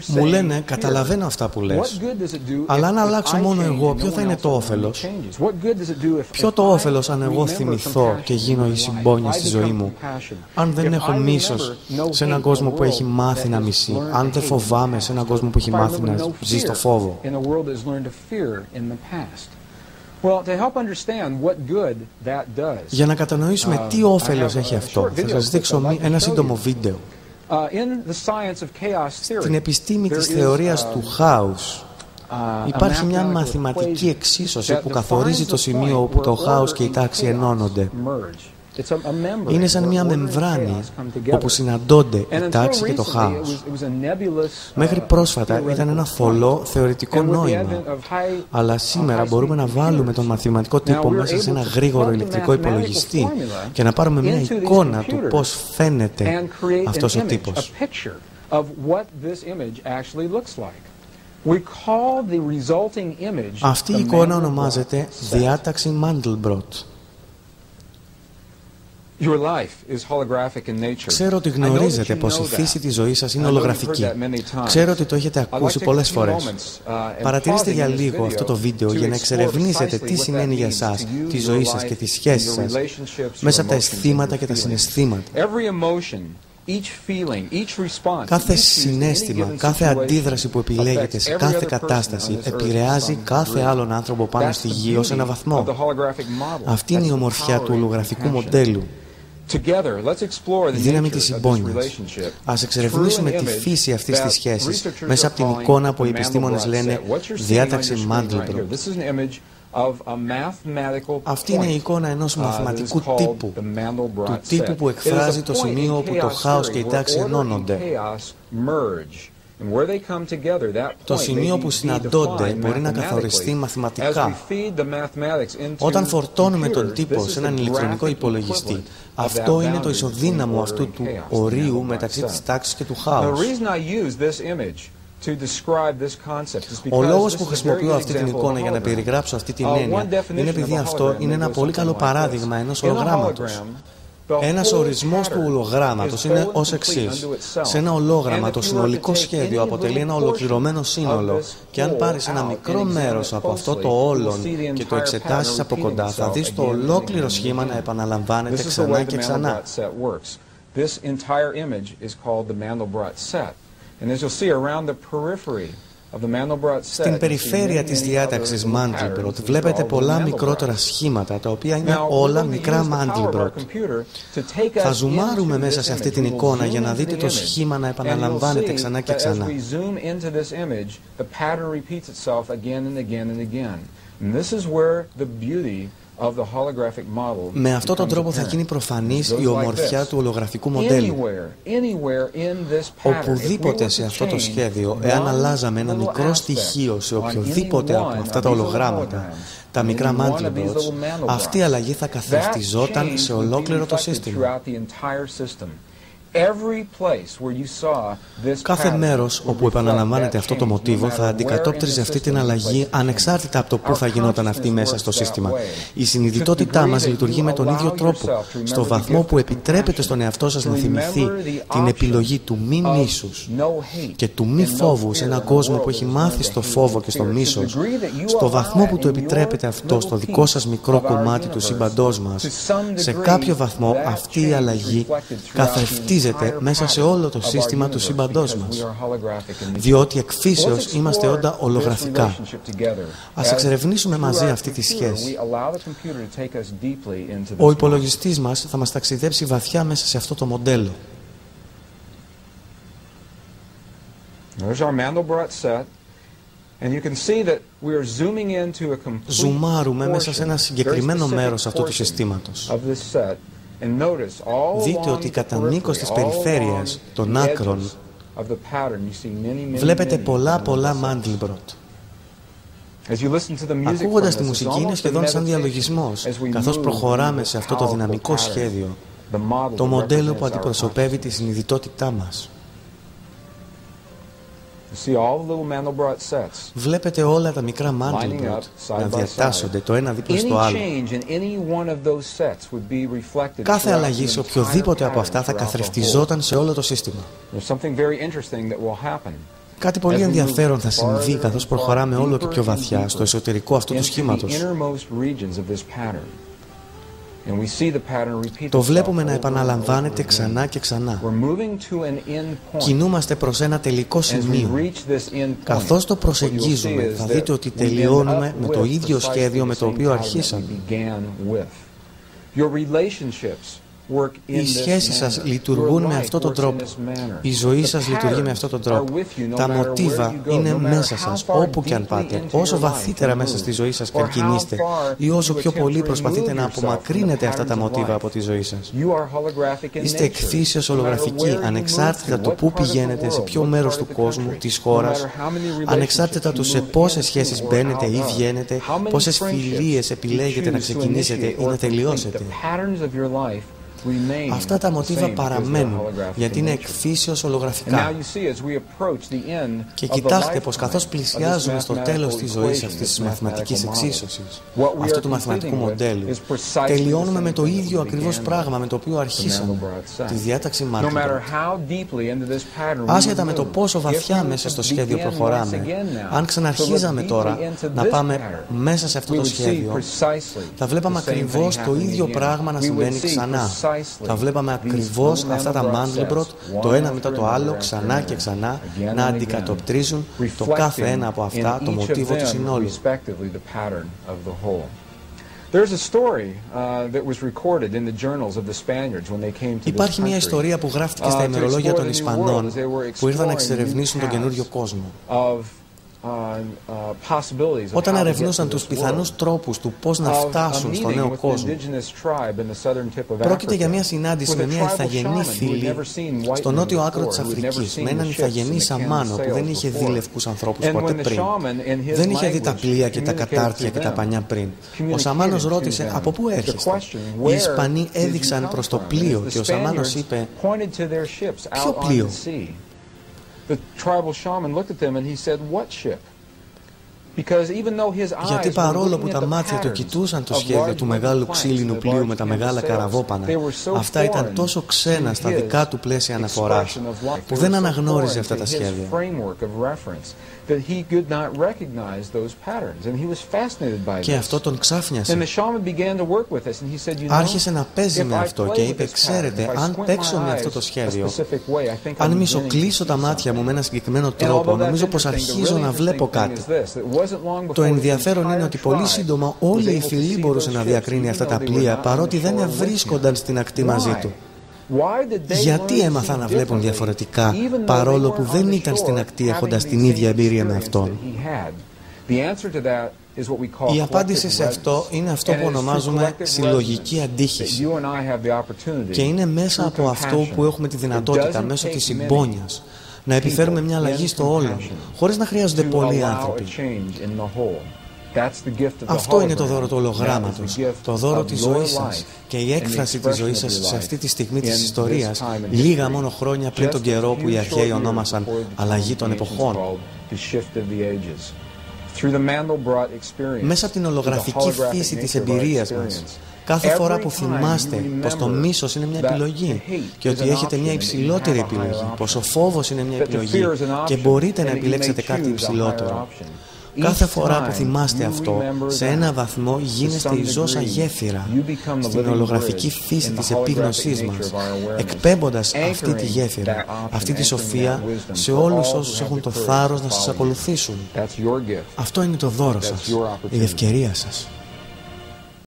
Μου λένε, καταλαβαίνω αυτά που λες, αλλά αν αλλάξω μόνο εγώ, ποιο θα είναι το όφελος? Ποιο το όφελος αν εγώ θυμηθώ και γίνω η συμπόνια στη ζωή μου? Αν δεν έχω μίσος σε έναν κόσμο που έχει μάθει να μισεί, αν δεν φοβάμαι σε έναν κόσμο που έχει μάθει να ζει στο φόβο. Για να κατανοήσουμε τι όφελος έχει αυτό, θα σας δείξω ένα σύντομο βίντεο. Στην επιστήμη της θεωρίας του χάους υπάρχει μια μαθηματική εξίσωση που καθορίζει το σημείο όπου το χάος και η τάξη ενώνονται. Είναι σαν μια μεμβράνη όπου συναντώνται η τάξη και το χάος. Μέχρι πρόσφατα ήταν ένα θολό θεωρητικό νόημα, αλλά σήμερα μπορούμε να βάλουμε τον μαθηματικό τύπο μέσα σε ένα γρήγορο ηλεκτρικό υπολογιστή και να πάρουμε μια εικόνα του πώς φαίνεται αυτός ο τύπος. Αυτή η εικόνα ονομάζεται διάταξη Mandelbrot. Ξέρω ότι γνωρίζετε πως η φύση της ζωής σας είναι ολογραφική. Ξέρω ότι το έχετε ακούσει πολλές φορές. Παρατηρήστε για λίγο αυτό το βίντεο για να εξερευνήσετε τι σημαίνει για εσάς, τη ζωή σας και τις σχέσεις σας, μέσα από τα αισθήματα και τα συναισθήματα. Κάθε συναίσθημα, κάθε αντίδραση που επιλέγεται σε κάθε κατάσταση επηρεάζει κάθε άλλον άνθρωπο πάνω στη γη ως ένα βαθμό. Αυτή είναι η ομορφιά του ολογραφικού μοντέλου. Η δύναμη της συμπόνιας. Ας εξερευνήσουμε τη φύση αυτής της σχέσης μέσα από την εικόνα που οι επιστήμονες λένε διάταξη Mandelbrot. Αυτή είναι η εικόνα ενός μαθηματικού τύπου, του τύπου που εκφράζει το σημείο όπου το χάος και η τάξη ενώνονται. Το σημείο που συναντώνται μπορεί να καθοριστεί μαθηματικά. Όταν φορτώνουμε τον τύπο σε έναν ηλεκτρονικό υπολογιστή, αυτό είναι το ισοδύναμο αυτού του ορίου μεταξύ της τάξης και του χάους. Ο λόγος που χρησιμοποιώ αυτή την εικόνα για να περιγράψω αυτή την έννοια είναι επειδή αυτό είναι ένα πολύ καλό παράδειγμα ενός ολογράμματος. Ένας ορισμός του ολογράμματος είναι ως εξής. Σε ένα ολόγραμμα το συνολικό σχέδιο αποτελεί ένα ολοκληρωμένο σύνολο και αν πάρεις ένα μικρό μέρος από αυτό το όλον και το εξετάσεις από κοντά, θα δεις το ολόκληρο σχήμα να επαναλαμβάνεται ξανά και ξανά. Στην περιφέρεια της διάταξης Mandelbrot βλέπετε πολλά μικρότερα σχήματα, τα οποία είναι όλα μικρά Mandelbrot. Θα ζουμάρουμε μέσα σε αυτή την εικόνα για να δείτε το σχήμα να επαναλαμβάνεται ξανά και ξανά. Με αυτόν τον τρόπο θα γίνει προφανής η ομορφιά του ολογραφικού μοντέλου. Οπουδήποτε σε αυτό το σχέδιο, εάν αλλάζαμε ένα μικρό στοιχείο σε οποιοδήποτε από αυτά τα ολογράμματα, τα μικρά Mandelbrots, αυτή η αλλαγή θα καθευτιζόταν σε ολόκληρο το σύστημα. Κάθε μέρος όπου επαναλαμβάνεται αυτό το μοτίβο θα αντικατόπτριζε αυτή την αλλαγή ανεξάρτητα από το πού θα γινόταν αυτή μέσα στο σύστημα. Η συνειδητότητά μας λειτουργεί με τον ίδιο τρόπο, στο βαθμό που επιτρέπετε στον εαυτό σας να θυμηθεί την επιλογή του μη μίσους και του μη φόβου σε έναν κόσμο που έχει μάθει στο φόβο και στο μίσος, στο βαθμό που του επιτρέπετε αυτό στο δικό σας μικρό κομμάτι του σύμπαντός μας, σε κάποιο βαθμό αυτή η αλλαγή καθρεφτίζεται μέσα σε όλο το σύστημα του σύμπαντός μας. Διότι εκ φύσεως είμαστε όντα ολογραφικά. Ας εξερευνήσουμε μαζί αυτή τη σχέση. Ο υπολογιστής μας θα μας ταξιδέψει βαθιά μέσα σε αυτό το μοντέλο. Ζουμάρουμε μέσα σε ένα συγκεκριμένο μέρος αυτού του συστήματος. Δείτε ότι κατά μήκος της περιφέρειας των άκρων βλέπετε πολλά Mandelbrot. Ακούγοντας τη μουσική είναι σχεδόν σαν διαλογισμός, καθώς προχωράμε σε αυτό το δυναμικό σχέδιο, το μοντέλο που αντιπροσωπεύει τη συνειδητότητά μας. Βλέπετε όλα τα μικρά Mandelbrot να διατάσσονται το ένα δίπλα στο άλλο. Κάθε αλλαγή σε οποιοδήποτε από αυτά θα καθρεφτιζόταν σε όλο το σύστημα. Κάτι πολύ ενδιαφέρον θα συμβεί καθώς προχωράμε όλο και πιο βαθιά στο εσωτερικό αυτού του σχήματος. Το βλέπουμε να επαναλαμβάνεται ξανά και ξανά. Κινούμαστε προς ένα τελικό σημείο. Καθώς το προσεγγίζουμε, θα δείτε ότι τελειώνουμε με το ίδιο σχέδιο με το οποίο αρχίσαμε. Οι σχέσεις σας λειτουργούν με αυτόν τον τρόπο. Η ζωή σας λειτουργεί με αυτόν τον τρόπο. Τα μοτίβα είναι μέσα σας, όπου και αν πάτε. Όσο βαθύτερα μέσα στη ζωή σας και αν κινείστε, ή όσο πιο πολύ προσπαθείτε να απομακρύνετε αυτά τα μοτίβα από τη ζωή σας. Είστε εκφύσεως ολογραφικοί, ανεξάρτητα του πού πηγαίνετε, σε ποιο μέρος του κόσμου, της χώρας, ανεξάρτητα του σε πόσες σχέσεις μπαίνετε ή βγαίνετε, πόσες φιλίες επιλέγετε να ξεκινήσετε ή να τελειώσετε. Αυτά τα μοτίβα παραμένουν, γιατί είναι εκφύσεως ολογραφικά. Και κοιτάξτε πως καθώς πλησιάζουμε στο τέλος της ζωής αυτής της μαθηματικής εξίσωσης, αυτού του μαθηματικού μοντέλου, τελειώνουμε με το ίδιο ακριβώς πράγμα με το οποίο αρχίσαμε, τη διάταξη Mandelbrot. Άσχετα με το πόσο βαθιά μέσα στο σχέδιο προχωράμε, αν ξαναρχίζαμε τώρα να πάμε μέσα σε αυτό το σχέδιο, θα βλέπαμε ακριβώς το ίδιο πράγμα να συμβαίνει ξανά. Θα βλέπαμε ακριβώς αυτά τα Mandelbrot, το ένα μετά το άλλο, ξανά και ξανά, να αντικατοπτρίζουν το κάθε ένα από αυτά το μοτίβο του συνόλου. Υπάρχει μια ιστορία που γράφτηκε στα ημερολόγια των Ισπανών που ήρθαν να εξερευνήσουν τον καινούριο κόσμο. Όταν ερευνούσαν τους πιθανούς τρόπους του πώς να φτάσουν στο νέο κόσμο, πρόκειται για μια συνάντηση με μια ηθαγενή φύλη στο νότιο άκρο της Αφρικής, με έναν ηθαγενή σαμάνο που δεν είχε δει λευκούς ανθρώπους ποτέ πριν. Δεν είχε δει τα πλοία και τα κατάρτια και τα πανιά πριν. Ο σαμάνος ρώτησε «Από πού έρχεστε?» Οι Ισπανοί έδειξαν προς το πλοίο και ο σαμάνος είπε «Ποιο πλοίο?» The tribal shaman looked at them and he said, "What ship?" Γιατί παρόλο που τα μάτια του κοιτούσαν το σχέδιο του μεγάλου ξύλινου πλοίου με τα μεγάλα καραβόπανα, αυτά ήταν τόσο ξένα στα δικά του πλαίσια αναφοράς, που δεν αναγνώριζε αυτά τα σχέδια. Και αυτό τον ξάφνιασε. Άρχισε να παίζει με αυτό και είπε, ξέρετε, αν παίξω με αυτό το σχέδιο, αν μισοκλείσω τα μάτια μου με ένα συγκεκριμένο τρόπο, νομίζω πως αρχίζω να βλέπω κάτι. Το ενδιαφέρον είναι ότι πολύ σύντομα όλη η φυλή μπορούσε να διακρίνει αυτά τα πλοία, παρότι δεν βρίσκονταν στην ακτή μαζί του. Γιατί έμαθαν να βλέπουν διαφορετικά, παρόλο που δεν ήταν στην ακτή έχοντας την ίδια εμπειρία με αυτόν? Η απάντηση σε αυτό είναι αυτό που ονομάζουμε συλλογική αντίχηση. Και είναι μέσα από αυτό που έχουμε τη δυνατότητα, μέσω της συμπόνιας, να επιφέρουμε μια αλλαγή στο όλο, χωρίς να χρειάζονται πολλοί άνθρωποι. Αυτό είναι το δώρο του ολογράμματος, το δώρο της ζωής σας και η έκφραση της ζωής σας σε αυτή τη στιγμή της ιστορίας, λίγα μόνο χρόνια πριν τον καιρό που οι αρχαίοι ονόμασαν αλλαγή των εποχών. Μέσα από την ολογραφική φύση της εμπειρίας μας, κάθε φορά που θυμάστε πως το μίσος είναι μια επιλογή και ότι έχετε μια υψηλότερη επιλογή, πως ο φόβος είναι μια επιλογή και μπορείτε να επιλέξετε κάτι υψηλότερο, κάθε φορά που θυμάστε αυτό, σε ένα βαθμό γίνεστε η ζώσα γέφυρα στην ολογραφική φύση της επίγνωσής μας, εκπέμποντας αυτή τη γέφυρα, αυτή τη σοφία σε όλους όσους έχουν το θάρρος να σας ακολουθήσουν. Αυτό είναι το δώρο σας, η ευκαιρία σας.